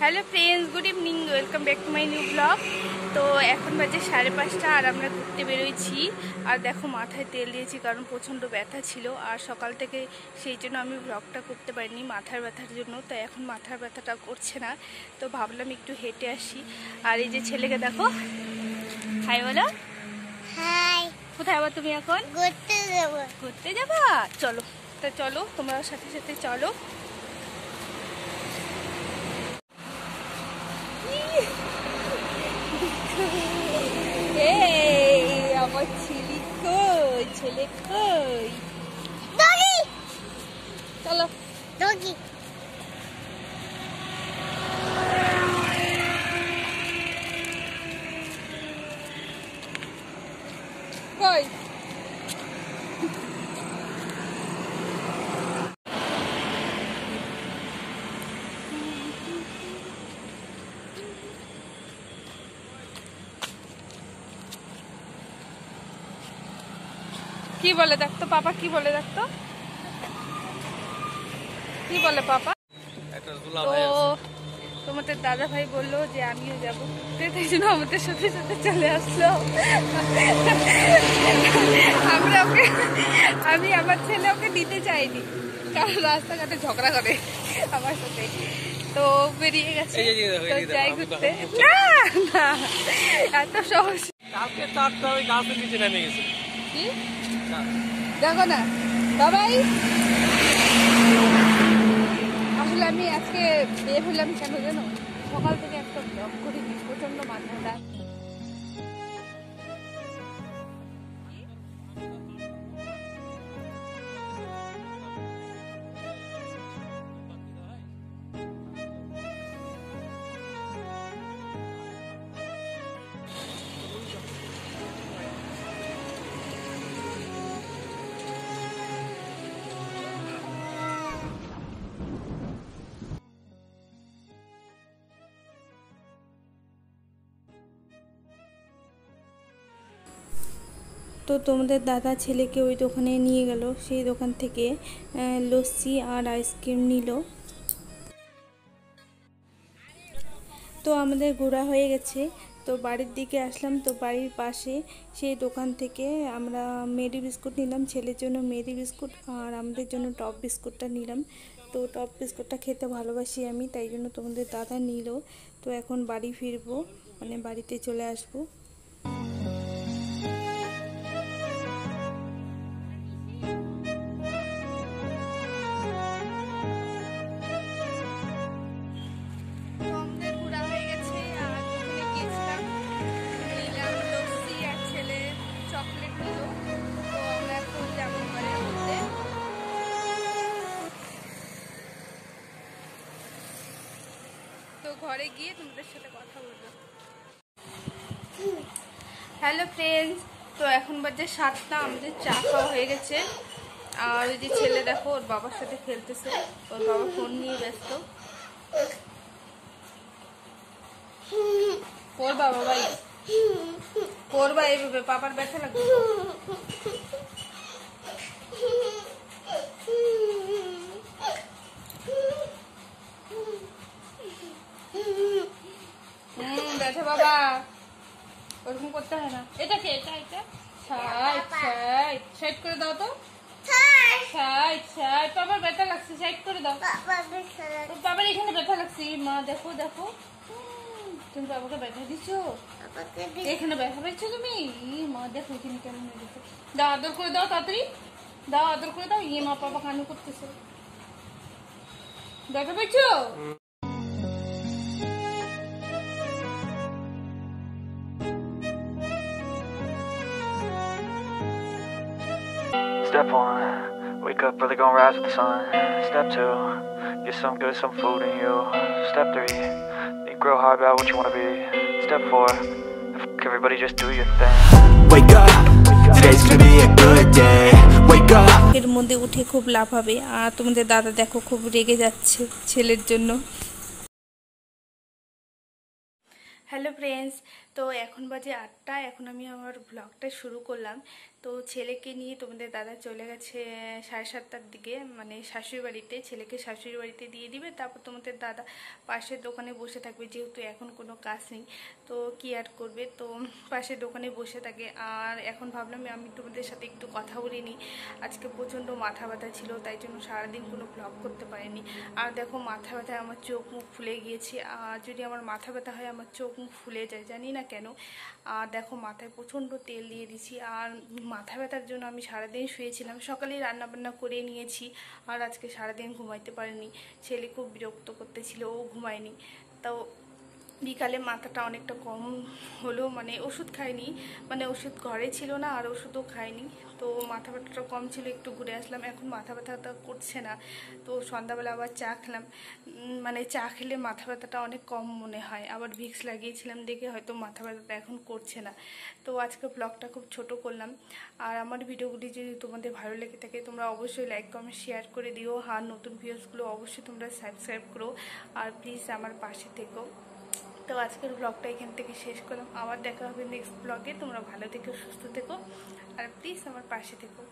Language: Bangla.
Hello friends, good evening, welcome back to my new blog. তো এখন বাজে 5:30 আর আমরা ঘুরতে বেরোইছি। আর দেখো মাথায় তেল দিয়েছি কারণ প্রচণ্ড ব্যথা ছিল আর সকাল থেকে সেই জন্য আমি ব্লগটা করতে পারিনি মাথার ব্যথার জন্য। তো এখন মাথার ব্যথাটা করছে না, তো ভাবলাম একটু হেঁটে আসি। আর এই যে ছেলেকে দেখো, হাই বলো। হাই। কোথায় আবার তুমি এখন? ঘুরতে যাব। ঘুরতে যাবা? চলো, তা চলো তোমরা সাথে সাথে চলো। আমার ছেলে কই? ছেলে কই? ডগি চলো ডগি। কই? কি বলে দেখতো পাপা, কি বলে দেখতো, কি বলে পাপা? তো তোমাদের দাদা ভাই বললো যে আমিও যাবো, তাই জন্য আমাদের সাথে সাথে চলে আসলো। আমি আমার ছেলে ওকে নিতে চাইনি কারণ রাস্তাঘাটে ঝগড়া করে আমার সাথে, তো বেরিয়ে গেছে। তো যাই ঘুরতে। না না, এত সহজ কি দেখো না বাবাই। আসলে আমি আজকে বের হলাম কেন জানো? সকাল থেকে একটা ব্লগ করিনি, প্রচন্ড মাথা ব্যথা। তো তোমাদের দাদা ছেলেকে ওই দোকানে নিয়ে গেল, সেই দোকান থেকে লস্যি আর আইসক্রিম নিল। তো আমাদের ঘোরা হয়ে গেছে, তো বাড়ির দিকে আসলাম। তো বাড়ির পাশে সেই দোকান থেকে আমরা মেরি বিস্কুট নিলাম, ছেলের জন্য মেরি বিস্কুট আর আমাদের জন্য টপ বিস্কুটটা নিলাম। তো টপ বিস্কুটটা খেতে ভালোবাসি আমি, তাই জন্য তোমাদের দাদা নিল। তো এখন বাড়ি ফিরবো, মানে বাড়িতে চলে আসবো। ঘরে গিয়ে তোমাদের সাথে কথা বলবো। হ্যালো ফ্রেন্ডস, তো এখন বাজে 7টা, আমাদের চা খাওয়া হয়ে গেছে। আর ওই যে ছেলে দেখো ওর বাবার সাথে খেলতেছে, ওর বাবা ফোন নিয়ে ব্যস্ত। করবা বাবাই, করবা এইভাবে, পাপার ব্যথা লাগবে। ব্যথা বাবা, ওরকম করতে হয় না। এটা কে? এটা এটা সাইড সাইড সাইড করে দাও তো, সাইড সাইড। বাবার ব্যথা লাগছে, সাইড করে দাও। বাবার এখানে ব্যথা লাগছে। মা দেখো দেখো, তুমি বাবাকে ব্যথা দিচ্ছো, এখানে ব্যথা পাচ্ছ তুমি। মা দেখো এখানে কেমন হয়ে গেছে। দাও আদর করে দাও, তাড়াতাড়ি দাও, আদর করে দাও। মা বাবা কান্না করতেছে, ব্যথা পাচ্ছো? Step 1, wake up early, gonna rise with the sun. Step 2, get some food in you. Step 3, think real hard about what you wanna be. Step 4, everybody just do your thing. Wake up, today's gonna be a good day. Wake up. এর মধ্যে উঠে খুব লাভ হবে। আর তোমাদের দাদা দেখো খুব রেগে যাচ্ছে ছেলের জন্য। হ্যালো ফ্রেন্ডস, তো এখন বাজে 8টা, এখন আমি আমার ব্লগটা শুরু করলাম। তো ছেলেকে নিয়ে তোমাদের দাদা চলে গেছে 7:30টার দিকে, মানে শাশুড়ি বাড়িতে। ছেলেকে শাশুড়ি বাড়িতে দিয়ে দিবে, তারপর তোমাদের দাদা পাশের দোকানে বসে থাকবে, যেহেতু এখন কোনো কাজ নেই তো কি আর করবে, তো পাশের দোকানে বসে থাকে। আর এখন ভাবলাম আমি তোমাদের সাথে একটু কথা বলিনি, আজকে প্রচণ্ড মাথা ব্যথা ছিল, তাই জন্য সারাদিন কোনো ব্লগ করতে পারিনি। আর দেখো মাথা ব্যথায় আমার চোখ মুখ ফুলে গিয়েছে। আর যদি আমার মাথা ব্যথা হয় আমার চোখ মুখ ফুলে যায়, জানি না কেন। আর দেখো মাথায় প্রচণ্ড তেল দিয়ে দিছি। আর মাথা ব্যথার জন্য আমি সারাদিন শুয়েছিলাম, সকালেই রান্নাবান্না করে নিয়েছি। আর আজকে সারাদিন ঘুমাইতে পারিনি, ছেলে খুব বিরক্ত করতেছিল, ও ঘুমায়নি। তো বিকালে মাথাটা অনেকটা কম হলো, মানে ওষুধ খাইনি, মানে ওষুধ ঘরে ছিল না আর ওষুধও খাইনি। তো মাথা ব্যথাটা কম ছিল, একটু ঘুরে আসলাম, এখন মাথা ব্যথাটা করছে না। তো সন্ধ্যাবেলা আবার চা খেলাম, মানে চা খেলে মাথা ব্যথাটা অনেক কম মনে হয়। আবার ভিক্স লাগিয়েছিলাম, দেখে হয়তো মাথা ব্যথাটা এখন করছে না। তো আজকে ব্লগটা খুব ছোট করলাম। আর আমার ভিডিওগুলি যদি তোমাদের ভালো লেগে থাকে তোমরা অবশ্যই লাইক কমেন্ট শেয়ার করে দিও। আর নতুন ভিডিওসগুলো অবশ্যই তোমরা সাবস্ক্রাইব করো, আর প্লিজ আমার পাশে থেকো। তো আজকের ব্লগটা এখান থেকে শেষ করলাম, আবার দেখা হবে নেক্সট ব্লগে। তোমরা ভালো থেকো, সুস্থ থেকো, আর প্লিজ আমার পাশে থেকো।